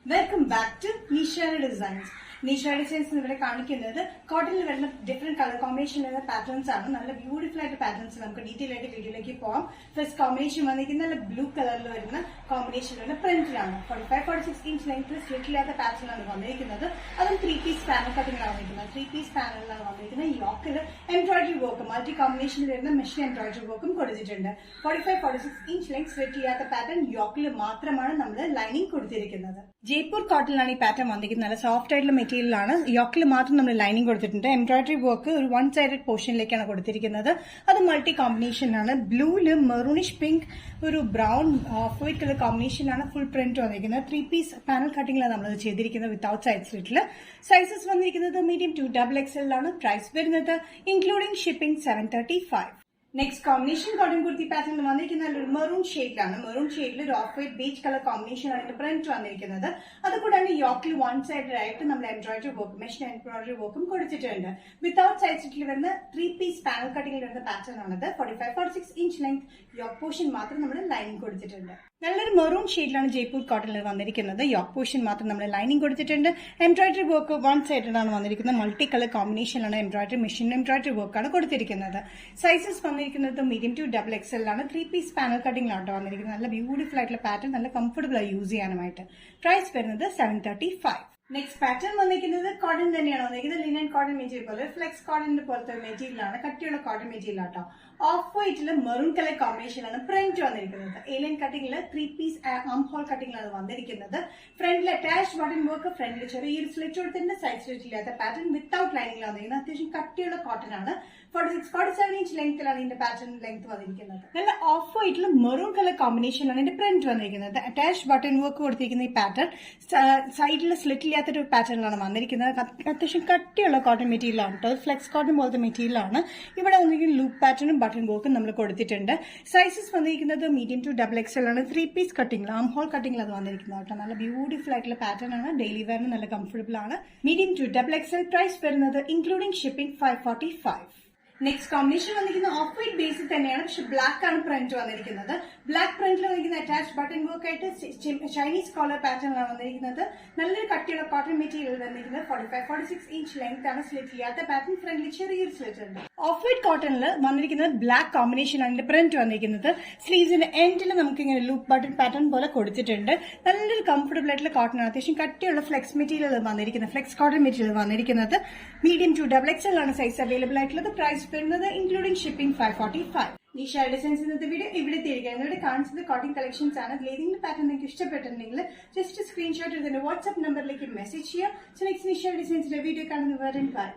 Welcome back to Nishara Designs. Nishara Designs ഇവിടെ കാണിക്കുന്നത് കോട്ടണിൽ വരുന്ന ഡിഫറെന്റ് കളർ കോമ്പിനേഷൻ വരുന്ന പാറ്റേൺസ് ആണ്. നല്ല ബ്യൂട്ടിഫുൾ ആയിട്ട് പാറ്റേൺസ് നമുക്ക് ഡീറ്റെയിൽ ആയിട്ട് വീഡിയോയിലേക്ക് പോവാം. ഫസ്റ്റ് കോമ്പിനേഷൻ വന്നിരിക്കുന്ന നല്ല ബ്ലൂ കളറിൽ വരുന്ന കോമ്പിനേഷൻ വരുന്ന പ്രിന്റിലാണ്. 45-46 ഇഞ്ച് ലെങ്ത്തിൽ സ്ലിറ്റില്ലാത്ത പാറ്റേൺ ആണ് വന്നിരിക്കുന്നത്. അതും 3 പീസ് പാനൽ കട്ടിംഗിലാണ് വന്നിരിക്കുന്നത്. 3 പീസ് പാനലിലാണ് വന്നിരിക്കുന്നത്. ഈ യോക്കിൽ എംബ്രോയിഡറി വർക്ക് മൾട്ടി കോമ്പിനേഷനിൽ വരുന്ന മെഷീൻ എംബ്രോയിഡറി വർക്കും കൊടുത്തിട്ടുണ്ട്. 45-46 ഇഞ്ച് ലെങ്ത് സ്ലിറ്റില്ലാത്ത പാറ്റേൺ യോക്കിൽ മാത്രമാണ് നമ്മൾ ലൈനിങ് കൊടുത്തിരിക്കുന്നത്. ജയ്പൂർ കോട്ടണിലാണ് ഈ പാറ്റേൺ വന്നിരിക്കുന്നത്. നല്ല സോഫ്റ്റ് ആയിട്ടുള്ള മെറ്റീരിയലാണ്. യോക്കിൽ മാത്രം നമ്മൾ ലൈനിങ് കൊടുത്തിട്ടുണ്ട്. എംബ്രോയിഡറി വർക്ക് ഒരു 1 സൈഡഡ് പോർഷനിലേക്കാണ് കൊടുത്തിരിക്കുന്നത്. അത് മൾട്ടി കോമ്പിനേഷനാണ്. ബ്ലൂല് മെറൂണിഷ് പിങ്ക് ഒരു ബ്രൗൺ ഓഫ് വൈറ്റ് കളർ കോമ്പിനേഷനാണ് ഫുൾ പ്രിന്റ് വന്നിരിക്കുന്നത്. 3 പീസ് പാനൽ കട്ടിംഗിലാണ് നമ്മൾ ചെയ്തിരിക്കുന്നത് വിത്തൌട്ട് സൈഡ് സ്ലിറ്റിൽ. സൈസസ് വന്നിരിക്കുന്നത് മീഡിയം ടു XXL ആണ്. പ്രൈസ് വരുന്നത് including shipping 735. Next combination cotton kurti pattern വന്നിരിക്കുന്നത് ഒരു മെറൂൺ ഷെയ്ഡിലാണ്. മെറൂൺ ഷെയ്ഡിൽ ഒരു of white beach colour combination ആണ് പ്രിന്റ് വന്നിരിക്കുന്നത്. അതുകൂടാണ് യോക്കിൽ 1 സൈഡഡ് ആയിട്ട് നമ്മൾ എംബ്രോയിഡറി വർക്ക് മെഷീൻ എംബ്രോയിഡറി വർക്കും കൊടുത്തിട്ടുണ്ട്. വിത്തൌട്ട് സൈഡ് സ്റ്റിച്ചിൽ വരുന്ന 3 പീസ് പാനൽ കട്ടിംഗിൽ വരുന്ന പാറ്റേൺ ആണത്. 45-46 ഇഞ്ച് ലെങ്ത് യോക്ക് പോർഷൻ മാത്രം നമ്മൾ ലൈനിങ് കൊടുത്തിട്ടുണ്ട്. നല്ലൊരു മെറൂൺ ഷെയ്ഡിലാണ് ജയ്പൂർ കോട്ടണിൽ വന്നിരിക്കുന്നത്. യോക്ക് പോർഷൻ മാത്രം നമ്മൾ ലൈനിങ് കൊടുത്തിട്ടുണ്ട്. എംബ്രോയിഡറി വർക്ക് 1 സൈഡഡ് ആണ് വന്നിരിക്കുന്നത്. മൾട്ടി കളർ കോമ്പിനേഷനിലാണ് എംബ്രോയിഡറി മെഷീൻ എംബ്രോയിഡറി വർക്കാണ് കൊടുത്തിരിക്കുന്നത്. സൈസസ് വന്നിരിക്കുന്നത് മീഡിയം ടു XXL ആണ്. 3 പീസ് പാനൽ കട്ടിംഗിലാണ് വന്നിരിക്കുന്നത്. നല്ല ബ്യൂട്ടിഫുൾ ആയിട്ടുള്ള പാറ്റേൺ, നല്ല കംഫർട്ടബിൾ ആയി യൂസ് ചെയ്യാനുമായിട്ട്. പ്രൈസ് വരുന്നത് 735. നെക്സ്റ്റ് പാറ്റേൺ വന്നിരിക്കുന്നത് കോട്ടൺ തന്നെയാണ് വന്നിരിക്കുന്നത്. ലിനൻ കോട്ടൺ മെറ്റീരിയൽ പോലെ ഫ്ലെക്സ് കോട്ടണിന്റെ പോലത്തെ മെറ്റീരിയലാണ്. കട്ടിയുള്ള കോട്ടൺ മെറ്റീരിയൽ ആട്ടോ. ഓഫ് വൈറ്റിൽ മെറൂൺ കളർ കോമ്പിനേഷനാണ് പ്രിന്റ് വന്നിരിക്കുന്നത്. ഏലിയൻ കട്ടിംഗിൽ 3 പീസ് ആം ഹോൾ കട്ടിംഗിലാണ് വന്നിരിക്കുന്നത്. ഫ്രണ്ടിൽ അറ്റാച്ച് ബട്ടൺ വർക്ക്, ഫ്രണ്ടിൽ ചെറിയൊരു സ്ലിറ്റ് കൊടുത്തിട്ടുണ്ട്. സൈഡ് സ്ലിറ്റ് ഇല്ലാത്ത പാറ്റേൺ വിത്തൌട്ട് ലൈനിങ്ങിലാണ് വന്നിരിക്കുന്നത്. അത്യാവശ്യം കട്ടിയുള്ള കോട്ടൺ ആണ്. 46-47 ഇഞ്ച് ലെങ്ത്തിലാണ് ഇതിന്റെ പാറ്റേൺ ലെങ്ത് വന്നിരിക്കുന്നത്. നല്ല ഓഫ് വൈറ്റിൽ മെറൂൺ കളർ കോമ്പിനേഷനാണ് ഇതിന്റെ പ്രിന്റ് വന്നിരിക്കുന്നത്. അറ്റാച്ച് ബട്ടൺ വർക്ക് കൊടുത്തിരിക്കുന്ന ഈ പാറ്റേൺ സൈഡിൽ സ്ലിറ്റ് ഇല്ലാത്തൊരു പാറ്റേണിലാണ് വന്നിരിക്കുന്നത്. അത്യാവശ്യം കട്ടിയുള്ള കോട്ടൺ മെറ്റീരിയലാണ് കേട്ടോ. ഫ്ലെക്സ് കോട്ടൺ പോലത്തെ മെറ്റീരിയലാണ്. ഇവിടെ വന്നിരിക്കുന്ന ലൂപ്പ് പാറ്റേണും ബട്ടൺ വർക്കും നമ്മൾ കൊടുത്തിട്ടുണ്ട്. സൈസസ് വന്നിരിക്കുന്നത് മീഡിയം ടു XXL ആണ്. 3 പീസ് കട്ടിംഗ് ആം ഹോൾ കട്ടിംഗിൽ അത് വന്നിരിക്കുന്നത് കേട്ടോ. നല്ല ബ്യൂട്ടിഫുൾ ആയിട്ടുള്ള പാറ്റേൺ ആണ്. ഡെയിലി വെയറിന് നല്ല കംഫർട്ടബിൾ ആണ്. Medium to XXL. പ്രൈസ് വരുന്നത് ഇൻക്ലൂഡിംഗ് ഷിപ്പിംഗ് 545. നെക്സ്റ്റ് കോമ്പിനേഷൻ വന്നിരിക്കുന്നത് ഓഫ് വൈറ്റ് ബേസിൽ തന്നെയാണ്. പക്ഷെ ബ്ലാക്ക് ആണ് പ്രിന്റ് വന്നിരിക്കുന്നത്. ബ്ലാക്ക് പ്രിന്റിൽ വന്നിരിക്കുന്ന അറ്റാച്ച് ബട്ടൺ വർക്ക് ആയിട്ട് ചൈനീസ് കോളർ പാറ്റേണിലാണ് വന്നിരിക്കുന്നത്. നല്ലൊരു കട്ടിയുള്ള കോട്ടൺ മെറ്റീരിയൽ വന്നിരിക്കുന്നത്. 45-46 ഇഞ്ച് ലെങ്ത് ആണ്. സ്ലിറ്റ് ചെയ്യാത്ത പാറ്റേൺ, ഫ്രണ്ടിൽ ചെറിയൊരു സ്ലിറ്റ് ഉണ്ട്. ഓഫ് വൈറ്റ് കോട്ടണിൽ വന്നിരിക്കുന്നത് ബ്ലാക്ക് കോമ്പിനേഷനാണ് ഇതിന്റെ പ്രിന്റ് വന്നിരിക്കുന്നത്. സ്ലീവ്സിന്റെ എൻഡിൽ നമുക്ക് ഇങ്ങനെ ലൂപ്പ് ബട്ടൺ പാറ്റേൺ പോലെ കൊടുത്തിട്ടുണ്ട്. നല്ലൊരു കംഫർട്ടബിൾ ആയിട്ടുള്ള കോട്ടൺ ആണ്. അത്യാവശ്യം കട്ടിയുള്ള ഫ്ലെക്സ് മെറ്റീരിയൽ വന്നിരിക്കുന്നത്. ഫ്ലെക്സ് കോട്ടൺ മെറ്റീരിയൽ വന്നിരിക്കുന്നത്. മീഡിയം ടു XXL ആണ് സൈസ് അവൈലബിൾ ആയിട്ടുള്ളത്. പ്രൈസ് വരുന്നത് ഇൻക്ലൂഡിംഗ് ഷിപ്പിംഗ് 545. നിഷ ഡിസൈൻസ് ഇന്നത്തെ വീഡിയോ ഇവിടെ തിരികെ കാണിച്ചത് കോട്ടൺ കളക്ഷൻസ് ആണ്. അതിൽ ഏതെങ്കിലും പാറ്റേൺ നിങ്ങൾക്ക് ഇഷ്ടപ്പെട്ടിട്ടുണ്ടെങ്കിൽ ജസ്റ്റ് സ്ക്രീൻഷോട്ട് എടുത്ത് വാട്സ്ആപ്പ് നമ്പറിലേക്ക് മെസ്സേജ് ചെയ്യാം. സോ നെക്സ്റ്റ് നിഷ ഡിസൈൻസിന്റെ വീഡിയോ കാണുന്നവരെ ബൈ.